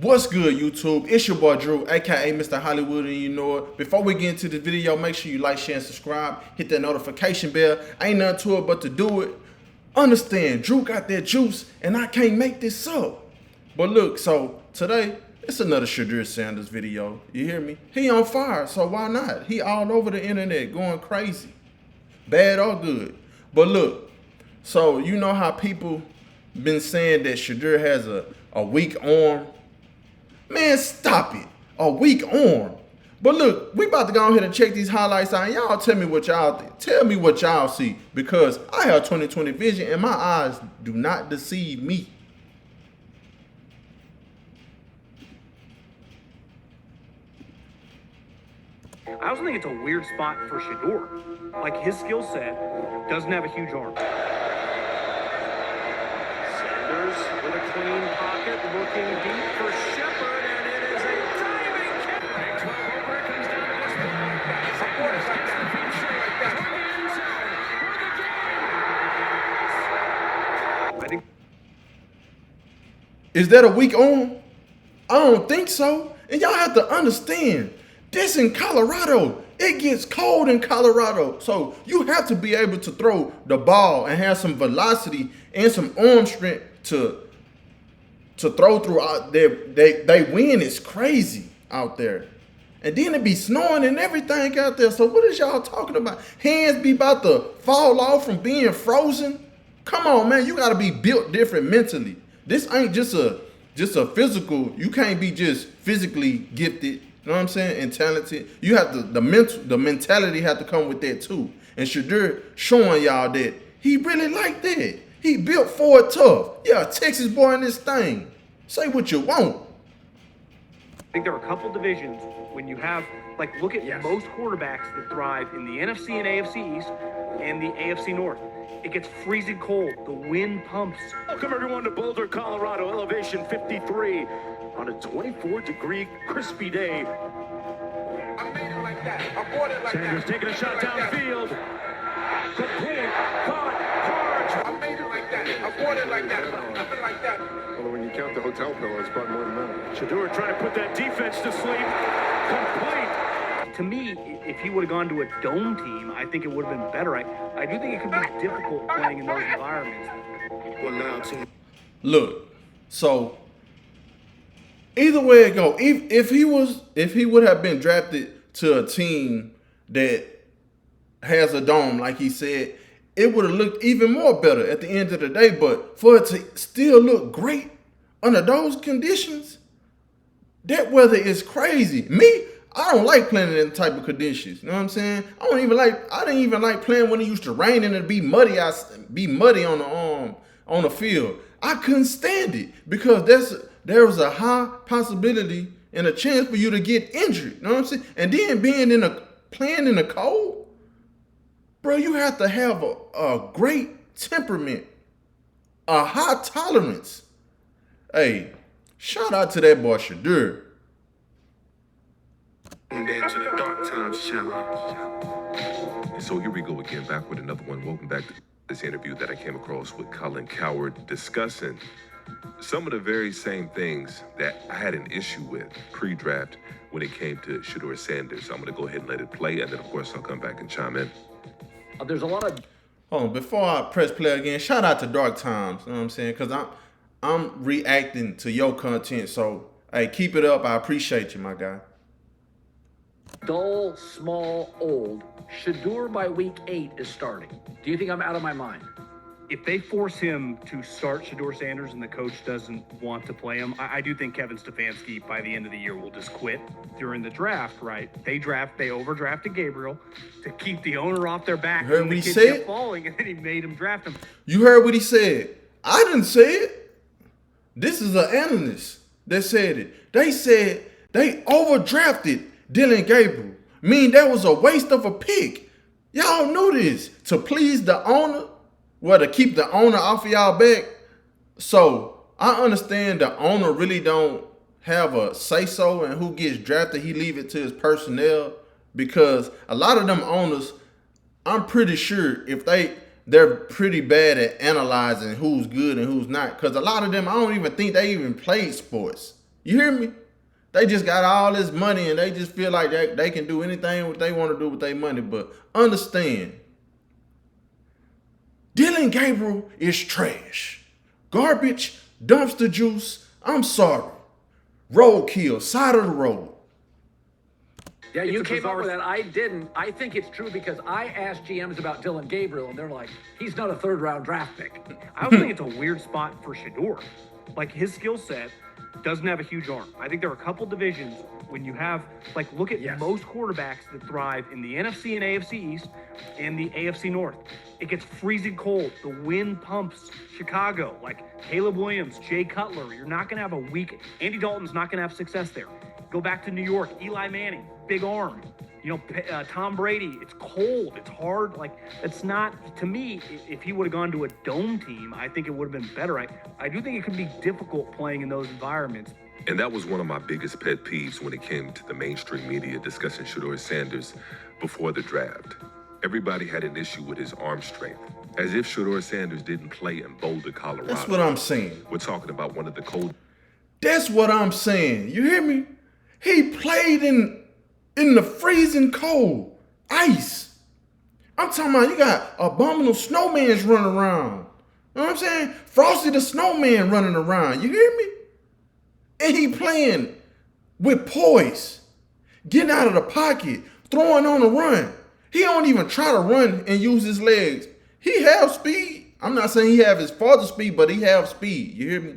What's good, YouTube? It's your boy Drew, aka Mr. Hollywood, and you know it. Before we get into the video, make sure you like, share, and subscribe. Hit that notification bell. Ain't nothing to it but to do it. Understand, Drew got that juice, and I can't make this up. But look, so today, it's another Shedeur Sanders video. You hear me? He on fire, so why not? He all over the internet going crazy. Bad or good. But look, so you know how people been saying that Shedeur has a weak arm? Man, stop it. A weak arm. But look, we about to go ahead and check these highlights out. Y'all tell me what y'all think. Tell me what y'all see. Because I have 20/20 vision and my eyes do not deceive me. I also think it's a weird spot for Shedeur. Like, his skill set doesn't have a huge arm. Sanders with a clean pocket, looking deep for Shepard, and it is a diving kick. Big 12 over, it comes down to this one. Sanders gets the finisher like that. To the end zone for the game. I think. Is that a weak arm? I don't think so. And y'all have to understand, this in Colorado. It gets cold in Colorado. So you have to be able to throw the ball and have some velocity and some arm strength to throw through. They win is crazy out there. And then it be snowing and everything out there. So what is y'all talking about? Hands be about to fall off from being frozen? Come on, man. You got to be built different mentally. This ain't just a physical. You can't be just physically gifted. You know what I'm saying? And talented. You have to, the mentality have to come with that too. And Shedeur showing y'all that he really like that. He built for it tough. Yeah, Texas boy in this thing. Say what you want. I think there are a couple divisions when you have, like, look at most quarterbacks that thrive in the NFC and AFC East and the AFC North. It gets freezing cold. The wind pumps. Welcome everyone to Boulder, Colorado, elevation 53 on a 24-degree crispy day. I made it like that. I bought it like Sanders that. taking a shot downfield. Complete, caught, charge. I made it like that. I bought it like that. Nothing like that. Although when you count the hotel pillows, it's probably more than that. Shedeur trying to put that defense to sleep. Complete. To me, if he would have gone to a dome team, I think it would have been better. I do think it could be difficult playing in those environments. Well, now, team. Look, so either way it go, if he would have been drafted to a team that has a dome, like he said, it would have looked even more better at the end of the day. But for it to still look great under those conditions, that weather is crazy. Me, I don't like playing in that type of conditions. You know what I'm saying? I didn't even like playing when it used to rain and it'd be muddy. Be muddy on the field. I couldn't stand it because there was a high possibility and a chance for you to get injured. You know what I'm saying? And then playing in the cold, bro, you have to have a great temperament, a high tolerance. Hey, shout out to that boy Shedeur. And then to the dark times challenge. And so here we go again, back with another one. Welcome back to this interview that I came across with Colin Cowherd, discussing some of the very same things that I had an issue with pre-draft when it came to Shedeur Sanders. I'm going to go ahead and let it play, and then, of course, I'll come back and chime in. There's a lot of... Oh, before I press play again, shout out to Dark Times. You know what I'm saying? Because I'm reacting to your content. So, hey, keep it up. I appreciate you, my guy. Dull, small, old. Shedeur by week 8 is starting. Do you think I'm out of my mind? If they force him to start Shedeur Sanders and the coach doesn't want to play him, I do think Kevin Stefanski by the end of the year will just quit. During the draft, right? They overdrafted Gabriel to keep the owner off their back. You heard when what the he kid said? kept falling, and then he made him draft him. You heard what he said. I didn't say it. This is an analyst that said it. They said they overdrafted Dylan Gabriel. Mean that was a waste of a pick. Y'all knew this. To please the owner, well, to keep the owner off of y'all back. So I understand the owner really don't have a say-so in who gets drafted. He leave it to his personnel because a lot of them owners, I'm pretty sure if they're pretty bad at analyzing who's good and who's not. Because a lot of them, I don't even think they even played sports. You hear me? They just got all this money and they just feel like they can do anything what they want to do with their money. But understand, Dylan Gabriel is trash. Garbage, dumpster juice, I'm sorry. Roadkill, side of the road. Yeah, you It's a came up bizarre- with that. I didn't. I think it's true because I asked GMs about Dylan Gabriel, and they're like, he's not a third-round draft pick. I also think it's a weird spot for Shedeur. Like, his skill set doesn't have a huge arm. I think there are a couple divisions when you have, like, look at Yes. most quarterbacks that thrive in the NFC and AFC East and the AFC North. It gets freezing cold. The wind pumps. Chicago, like Caleb Williams, Jay Cutler. You're not going to have a weak. Andy Dalton's not going to have success there. Go back to New York. Eli Manning, big arm. You know, Tom Brady, it's cold, it's hard. Like, it's not, to me, if he would have gone to a dome team, I think it would have been better. I do think it could be difficult playing in those environments. And that was one of my biggest pet peeves when it came to the mainstream media discussing Shedeur Sanders before the draft. Everybody had an issue with his arm strength, as if Shedeur Sanders didn't play in Boulder, Colorado. That's what I'm saying. We're talking about one of the cold. That's what I'm saying. You hear me? He played in the freezing cold, ice. I'm talking about you got abominable snowmans running around. You know what I'm saying? Frosty the Snowman running around. You hear me? And he playing with poise, getting out of the pocket, throwing on the run. He don't even try to run and use his legs. He have speed. I'm not saying he have his father's speed, but he have speed. You hear me?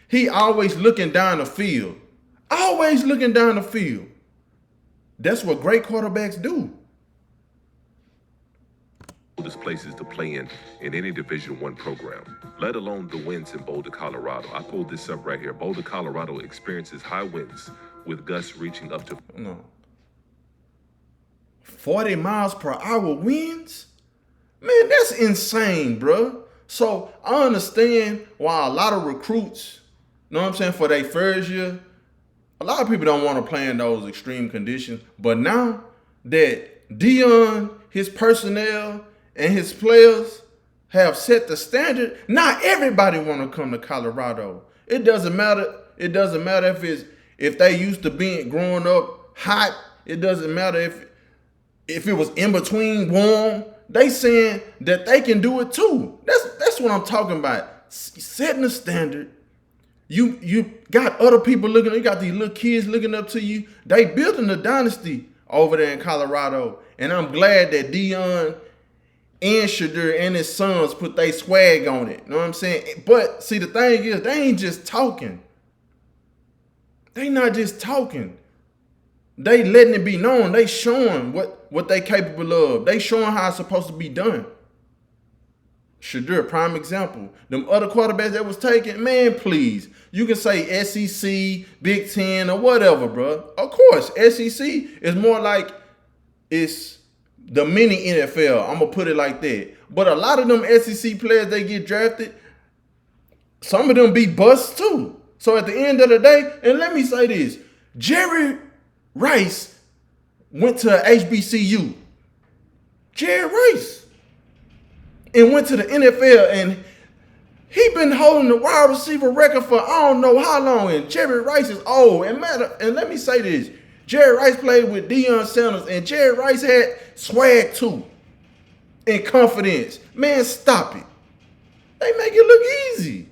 He always looking down the field. Always looking down the field. That's what great quarterbacks do. Coldest places to play in any Division I program, let alone the winds in Boulder, Colorado. I pulled this up right here. Boulder, Colorado experiences high winds with gusts reaching up to 40 miles per hour winds? Man, that's insane, bro. So I understand why a lot of recruits, you know what I'm saying, for their first year, a lot of people don't want to play in those extreme conditions. But now that Dion, his personnel, and his players have set the standard, not everybody want to come to Colorado. It doesn't matter. It doesn't matter if they used to being growing up hot. It doesn't matter if it was in between warm. They saying that they can do it too. That's what I'm talking about. Setting the standard. You got other people looking. You got these little kids looking up to you. They building a dynasty over there in Colorado, and I'm glad that Dion and Shedeur and his sons put their swag on it. You know what I'm saying? But see, the thing is, they ain't just talking. They not just talking. They letting it be known. They showing what they capable of. They showing how it's supposed to be done. Shedeur, prime example. Them other quarterbacks that was taken, man, please. You can say SEC, Big Ten, or whatever, bro. Of course, SEC is more like it's the mini NFL. I'm going to put it like that. But a lot of them SEC players, they get drafted, some of them be busts too. So at the end of the day, and let me say this, Jerry Rice went to HBCU. Jerry Rice. And went to the NFL, and he been holding the wide receiver record for I don't know how long. And Jerry Rice is old. And let me say this: Jerry Rice played with Deion Sanders, and Jerry Rice had swag too, and confidence. Man, stop it! They make it look easy.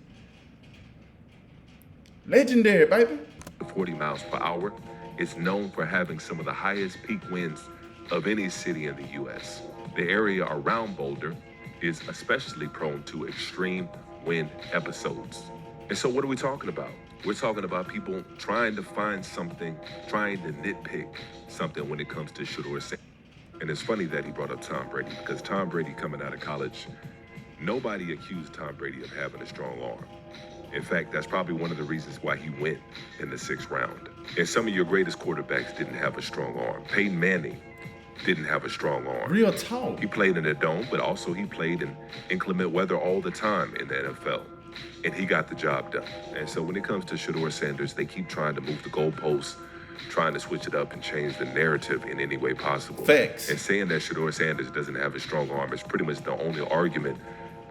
Legendary, baby. 40 miles per hour. It's known for having some of the highest peak winds of any city in the U.S. The area around Boulder is especially prone to extreme wind episodes. And so what are we talking about? We're talking about people trying to find something, trying to nitpick something when it comes to Shedeur Sanders. And it's funny that he brought up Tom Brady, because Tom Brady coming out of college, nobody accused Tom Brady of having a strong arm. In fact, that's probably one of the reasons why he went in the 6th round. And some of your greatest quarterbacks didn't have a strong arm. Peyton Manning didn't have a strong arm. Real talk. He played in a dome, but also he played in inclement weather all the time in the NFL. And he got the job done. And so when it comes to Shedeur Sanders, they keep trying to move the goalposts, trying to switch it up and change the narrative in any way possible. Facts. And saying that Shedeur Sanders doesn't have a strong arm is pretty much the only argument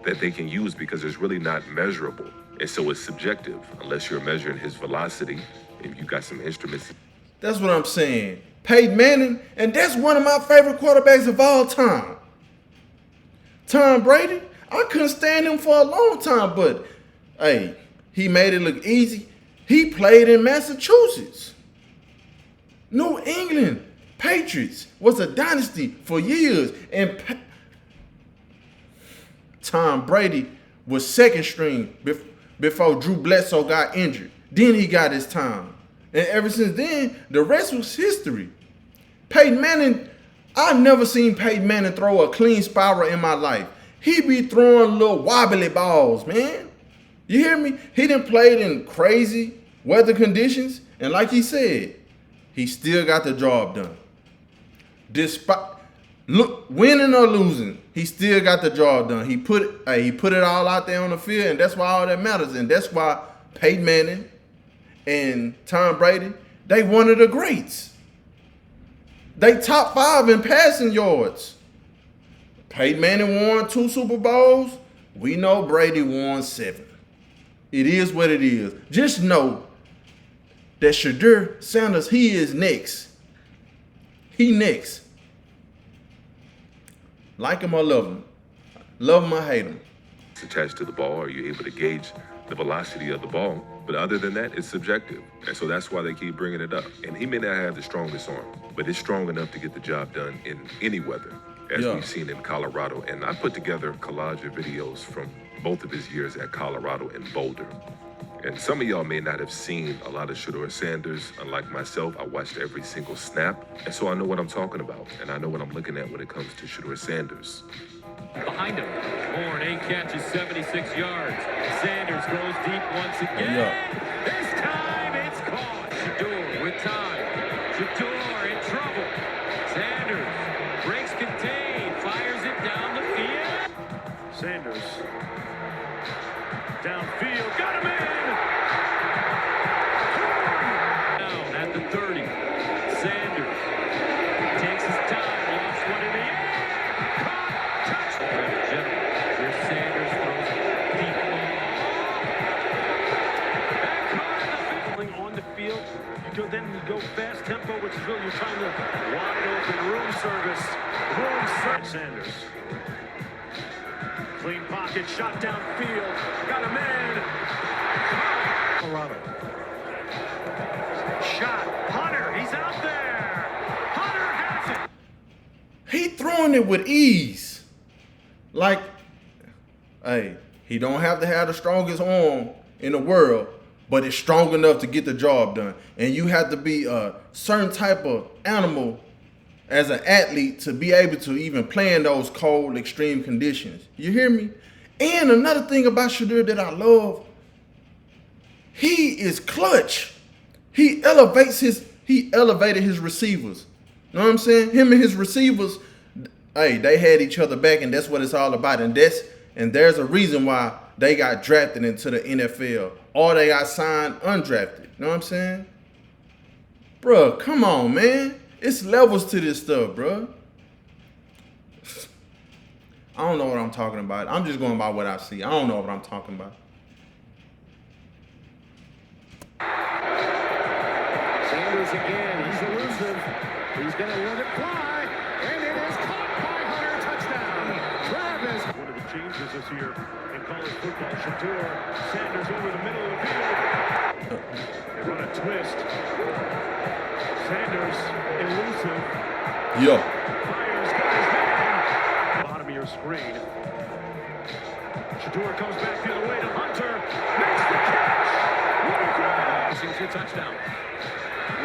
that they can use, because it's really not measurable. And so it's subjective unless you're measuring his velocity and you got some instruments. That's what I'm saying. Peyton Manning, and that's one of my favorite quarterbacks of all time. Tom Brady, I couldn't stand him for a long time, but hey, he made it look easy. He played in Massachusetts. New England Patriots was a dynasty for years, and Tom Brady was second string before Drew Bledsoe got injured. Then he got his time. And ever since then, the rest was history. Peyton Manning, I've never seen Peyton Manning throw a clean spiral in my life. He be throwing little wobbly balls, man. You hear me? He done played in crazy weather conditions, and like he said, he still got the job done. Despite winning or losing, he still got the job done. He put it all out there on the field, and that's why all that matters. And that's why Peyton Manning and Tom Brady, they one of the greats. They top 5 in passing yards. Peyton Manning won 2 Super Bowls. We know Brady won 7. It is what it is. Just know that Shedeur Sanders, he is next. He next. Like him or love him. Love him or hate him. It's attached to the ball. Are you able to gauge the velocity of the ball? But other than that, it's subjective. And so that's why they keep bringing it up. And he may not have the strongest arm, but it's strong enough to get the job done in any weather, as we've seen in Colorado. And I put together a collage of videos from both of his years at Colorado and Boulder. And some of y'all may not have seen a lot of Shedeur Sanders. Unlike myself, I watched every single snap. And so I know what I'm talking about. And I know what I'm looking at when it comes to Shedeur Sanders. Behind him, Horn, 8 catches, 76 yards. Sanders goes deep once again. This time it's caught. Shedeur with time. Shedeur in trouble. Sanders breaks contain, fires it down the field. Sanders downfield, got him in. Down at the 30. Sanders takes his time, lost one in the air. Sanders throws deep ball. On the field, you go fast tempo, which is really you're trying to wide open room service. Sanders. Clean pocket, shot downfield, got him in. Colorado. Shot, Hunter, he's out there. Hunter has it. He throwing it with ease. Like, hey, he don't have to have the strongest arm in the world, but it's strong enough to get the job done. And you have to be a certain type of animal as an athlete to be able to even play in those cold, extreme conditions. You hear me? And another thing about Shedeur that I love, he is clutch. He elevated his receivers. You know what I'm saying? Him and his receivers, hey, they had each other back, and that's what it's all about. And there's a reason why they got drafted into the NFL or they got signed undrafted. You know what I'm saying? Bruh, come on, man. It's levels to this stuff, bruh. I don't know what I'm talking about. I'm just going by what I see. I don't know what I'm talking about. Sanders again, he's elusive. He's going to let it fly, and it is caught by Hunter. Touchdown. Travis. One of the changes this year in college football. Shedeur, Sanders over the middle of the field. They run a twist. Sanders elusive. Yo. Fires, got his man. Bottom of your screen. Shedeur comes back the other way to Hunter. Makes the catch. What a grab. This is your touchdown.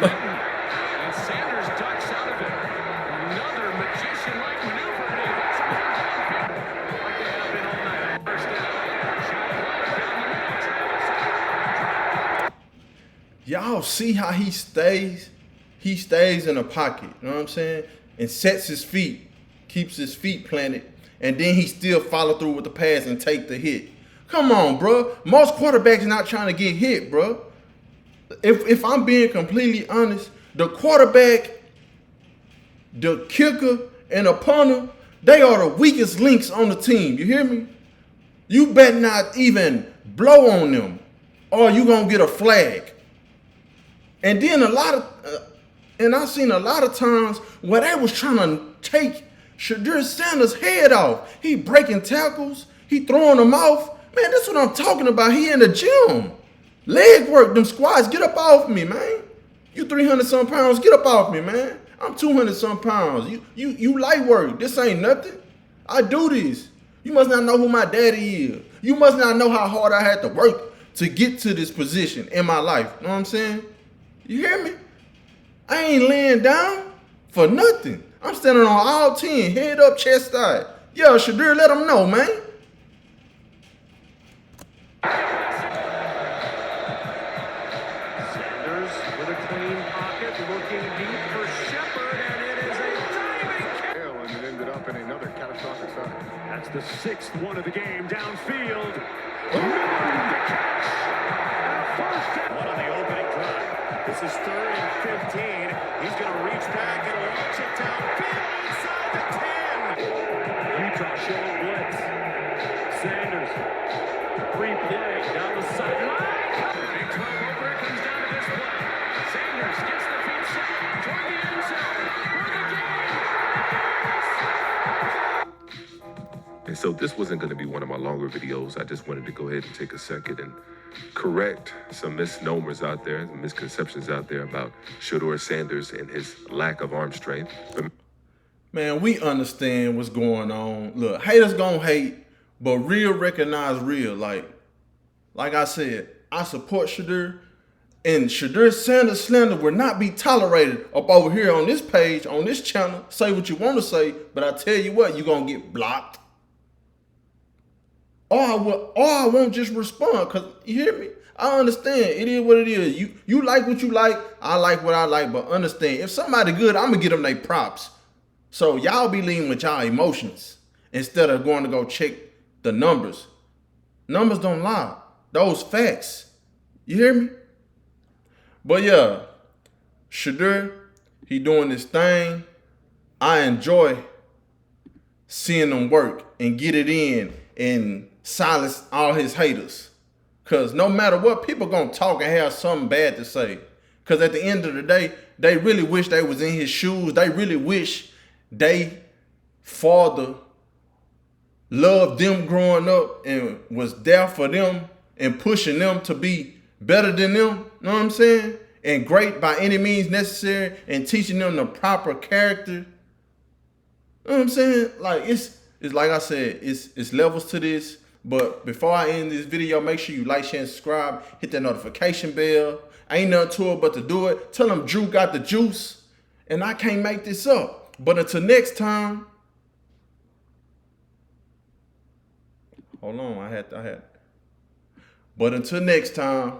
And Sanders ducks out of it. Another magician-like maneuver. Like they have been all night. First down. Shot down the middle. Y'all see how he stays? He stays in a pocket, you know what I'm saying? And sets his feet, keeps his feet planted, and then he still follow through with the pass and take the hit. Come on, bro. Most quarterbacks not trying to get hit, bro. If I'm being completely honest, the quarterback, the kicker, and the punter, they are the weakest links on the team. You hear me? You better not even blow on them, or you gonna get a flag. And then I've seen a lot of times where they was trying to take Shedeur Sanders' head off. He breaking tackles, he throwing them off. Man, that's what I'm talking about. He in the gym. Leg work, them squats, get up off me, man. You 300-some pounds, get up off me, man. I'm 200-some pounds. You light work. This ain't nothing. I do this. You must not know who my daddy is. You must not know how hard I had to work to get to this position in my life. You know what I'm saying? You hear me? I ain't laying down for nothing. I'm standing on all 10, head up, chest side. Yo, Shedeur, let them know, man. Sanders with a clean pocket, looking deep for Shepard, and it is a diving catch. And it ended up in another catastrophic sack. That's the 6th one of the game downfield. Miller to catch. And a first down. One on the opening drive. This is 3rd and 15. He's going to reach back and launch it downfield inside the 10. Utah showing blitz. Sanders, free play down the sideline. Big 12 over. It comes down to this play. Sanders gets the feet set toward the end zone. And so this wasn't going to be one of my longer videos. I just wanted to go ahead and take a second and correct some misnomers out there, misconceptions out there about Shedeur Sanders and his lack of arm strength. Man, we understand what's going on. Look, haters gonna hate, but real recognize real. Like I said, I support Shedeur, and Shedeur Sanders slander will not be tolerated up over here on this page, on this channel. Say what you want to say, but I tell you what, you're gonna get blocked. Or I won't just respond, because you hear me? I understand. It is what it is. You like what you like, I like what I like, but understand, if somebody good, I'm gonna give them their props. So y'all be leading with y'all emotions instead of going to go check the numbers. Numbers don't lie. Those facts. You hear me? But yeah, Shedeur, he doing this thing. I enjoy seeing him work and get it in and silence all his haters. Because no matter what, people going to talk and have something bad to say. Because at the end of the day, they really wish they was in his shoes. They really wish they father loved them growing up and was there for them and pushing them to be better than them. Know what I'm saying? And great by any means necessary, and teaching them the proper character. Know what I'm saying? Like it's like I said, it's levels to this. But before I end this video, make sure you like, share, and subscribe. Hit that notification bell. Ain't nothing to it but to do it. Tell them Drew got the juice, and I can't make this up. But until next time, hold on, I had. But until next time.